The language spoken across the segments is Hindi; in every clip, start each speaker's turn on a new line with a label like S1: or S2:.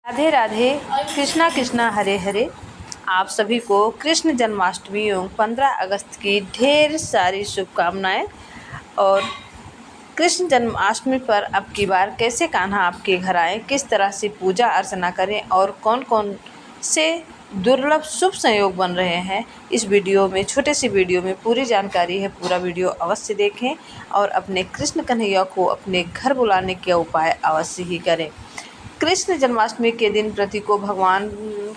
S1: राधे राधे। कृष्णा कृष्णा हरे हरे। आप सभी को कृष्ण जन्माष्टमी एवं 15 अगस्त की ढेर सारी शुभकामनाएं। और कृष्ण जन्माष्टमी पर अब की बार कैसे कान्हा आपके घर आए, किस तरह से पूजा अर्चना करें और कौन कौन से दुर्लभ शुभ संयोग बन रहे हैं, इस वीडियो में, छोटे से वीडियो में पूरी जानकारी है। पूरा वीडियो अवश्य देखें और अपने कृष्ण कन्हैया को अपने घर बुलाने के उपाय अवश्य ही करें। कृष्ण जन्माष्टमी के दिन व्रती को भगवान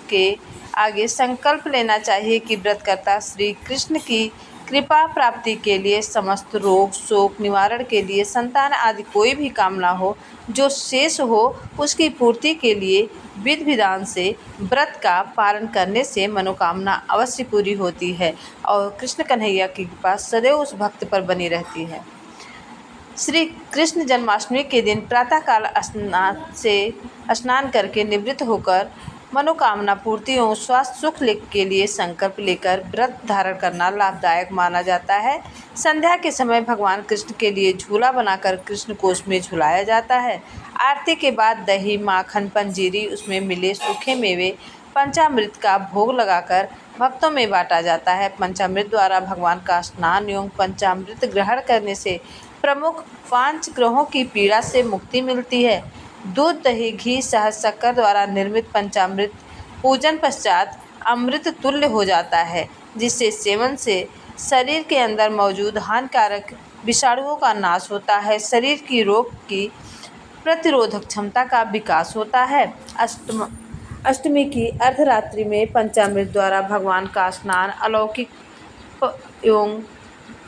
S1: के आगे संकल्प लेना चाहिए कि व्रतकर्ता श्री कृष्ण की कृपा प्राप्ति के लिए, समस्त रोग शोक निवारण के लिए, संतान आदि कोई भी कामना हो जो शेष हो उसकी पूर्ति के लिए विधि विधान से व्रत का पालन करने से मनोकामना अवश्य पूरी होती है और कृष्ण कन्हैया की कृपा सदैव उस भक्त पर बनी रहती है। श्री कृष्ण जन्माष्टमी के दिन प्रातःकाल स्नान करके निवृत्त होकर मनोकामना पूर्ति एवं स्वास्थ्य सुख के लिए संकल्प लेकर व्रत धारण करना लाभदायक माना जाता है। संध्या के समय भगवान कृष्ण के लिए झूला बनाकर कृष्ण कोष में झुलाया जाता है। आरती के बाद दही माखन पंजीरी उसमें मिले सूखे मेवे पंचामृत का भोग लगाकर भक्तों में बांटा जाता है। पंचामृत द्वारा भगवान का स्नान एवं पंचामृत ग्रहण करने से प्रमुख 5 ग्रहों की पीड़ा से मुक्ति मिलती है। दूध दही घी शहद शक्कर द्वारा निर्मित पंचामृत पूजन पश्चात अमृत तुल्य हो जाता है, जिससे सेवन से शरीर के अंदर मौजूद हानिकारक विषाणुओं का नाश होता है, शरीर की रोग की प्रतिरोधक क्षमता का विकास होता है। अष्टमी की अर्धरात्रि में पंचामृत द्वारा भगवान का स्नान अलौकिक एवं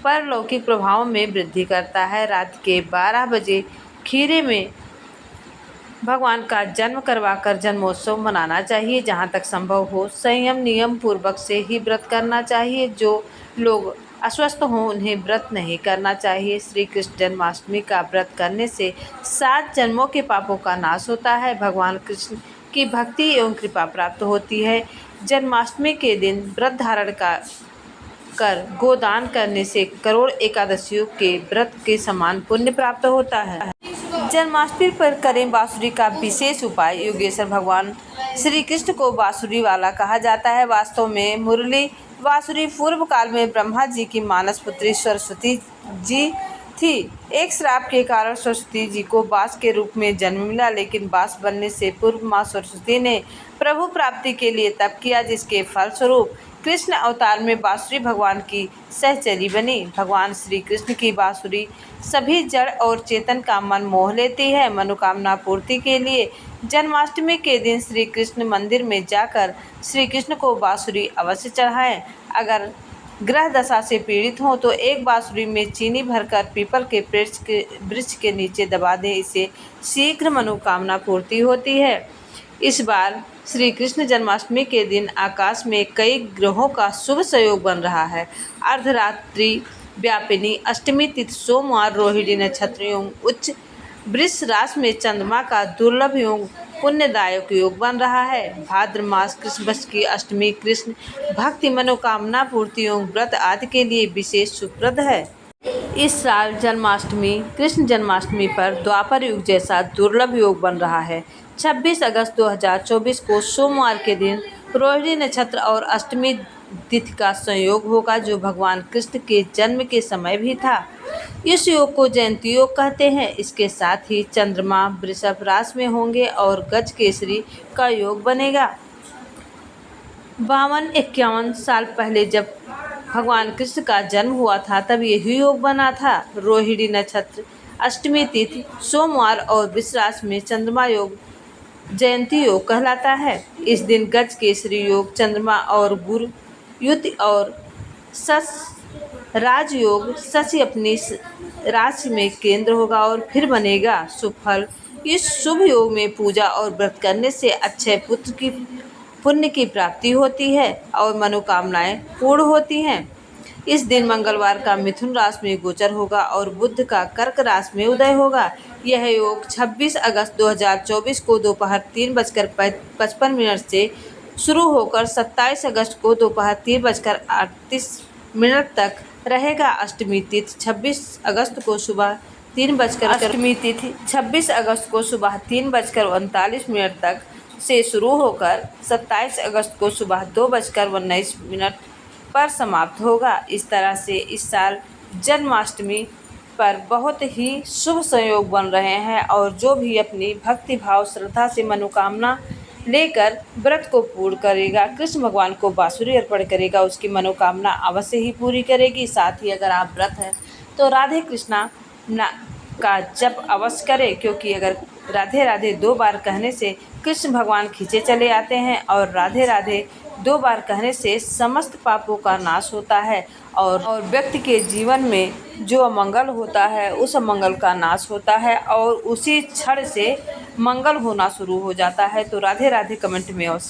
S1: परलौकिक प्रभाव में वृद्धि करता है। रात के 12 बजे खीरे में भगवान का जन्म करवाकर जन्मोत्सव मनाना चाहिए। जहाँ तक संभव हो संयम नियम पूर्वक से ही व्रत करना चाहिए। जो लोग अस्वस्थ हों उन्हें व्रत नहीं करना चाहिए। श्री कृष्ण जन्माष्टमी का व्रत करने से 7 जन्मों के पापों का नाश होता है, भगवान कृष्ण की भक्ति एवं कृपा प्राप्त होती है। जन्माष्टमी के दिन व्रत धारण कर गोदान करने से करोड़ एकादशियों के व्रत के समान पुण्य प्राप्त होता है। जन्माष्टमी पर करें बांसुरी का विशेष उपाय। योगेश्वर भगवान श्री कृष्ण को बांसुरी वाला कहा जाता है। वास्तव में मुरली बांसुरी पूर्व काल में ब्रह्मा जी की मानस पुत्री सरस्वती जी थी। एक श्राप के कारण सरस्वती जी को बांस के रूप में जन्म मिला, लेकिन बांस बनने से पूर्व माँ सरस्वती ने प्रभु प्राप्ति के लिए तप किया, जिसके फलस्वरूप कृष्ण अवतार में बांसुरी भगवान की सहचरी बनी। भगवान श्री कृष्ण की बांसुरी सभी जड़ और चेतन का मन मोह लेती है। मनोकामना पूर्ति के लिए जन्माष्टमी के दिन श्री कृष्ण मंदिर में जाकर श्री कृष्ण को बांसुरी अवश्य चढ़ाएं। अगर ग्रह दशा से पीड़ित हों तो एक बांसुरी में चीनी भरकर पीपल के वृक्ष के नीचे दबा दें, इससे शीघ्र मनोकामना पूर्ति होती है। इस बार श्री कृष्ण जन्माष्टमी के दिन आकाश में कई ग्रहों का शुभ संयोग बन रहा है। अर्धरात्रि व्यापिनी अष्टमी तिथि सोमवार रोहिणी नक्षत्र एवं उच्च वृष राशि में चंद्रमा का दुर्लभ एवं पुण्यदायक योग बन रहा है। भाद्र मास कृष्ण पक्ष की अष्टमी कृष्ण भक्ति मनोकामना पूर्ति एवं व्रत आदि के लिए विशेष सुप्रद है। इस साल जन्माष्टमी कृष्ण जन्माष्टमी पर द्वापर युग जैसा दुर्लभ योग बन रहा है। 26 अगस्त 2024 को सोमवार के दिन रोहिणी नक्षत्र और अष्टमी तिथि का संयोग होगा, जो भगवान कृष्ण के जन्म के समय भी था। इस योग को जयंती योग कहते हैं। इसके साथ ही चंद्रमा वृषभ राशि में होंगे और गज केसरी का योग बनेगा। 52-51 साल पहले जब भगवान कृष्ण का जन्म हुआ था तब यही योग बना था। रोहिणी नक्षत्र अष्टमी तिथि सोमवार और वृष राशि में चंद्रमा योग जयंती योग कहलाता है। इस दिन गज केसरी योग चंद्रमा और गुरु युति और सस राजयोग शशि अपनी राशि में केंद्र होगा और फिर बनेगा शुभ फल। इस शुभ योग में पूजा और व्रत करने से अक्षय पुण्य की प्राप्ति होती है और मनोकामनाएं पूर्ण होती हैं। इस दिन मंगलवार का मिथुन राशि में गोचर होगा और बुध का कर्क राशि में उदय होगा। यह योग 26 अगस्त 2024 को दोपहर 3:55 से शुरू होकर 27 अगस्त को दोपहर 3:38 तक रहेगा। अष्टमी तिथि 26 अगस्त को सुबह 3:39 तक से शुरू होकर 27 अगस्त को सुबह 2:19 पर समाप्त होगा। इस तरह से इस साल जन्माष्टमी पर बहुत ही शुभ संयोग बन रहे हैं और जो भी अपनी भक्ति भाव श्रद्धा से मनोकामना लेकर व्रत को पूर्ण करेगा, कृष्ण भगवान को बांसुरी अर्पण करेगा, उसकी मनोकामना अवश्य ही पूरी करेगी। साथ ही अगर आप व्रत हैं तो राधे कृष्णा का जप अवश्य करें, क्योंकि अगर राधे राधे 2 बार कहने से कृष्ण भगवान खींचे चले आते हैं और राधे राधे 2 बार कहने से समस्त पापों का नाश होता है और व्यक्ति के जीवन में जो अमंगल होता है उस अमंगल का नाश होता है और उसी क्षण से मंगल होना शुरू हो जाता है। तो राधे राधे कमेंट में अवश्य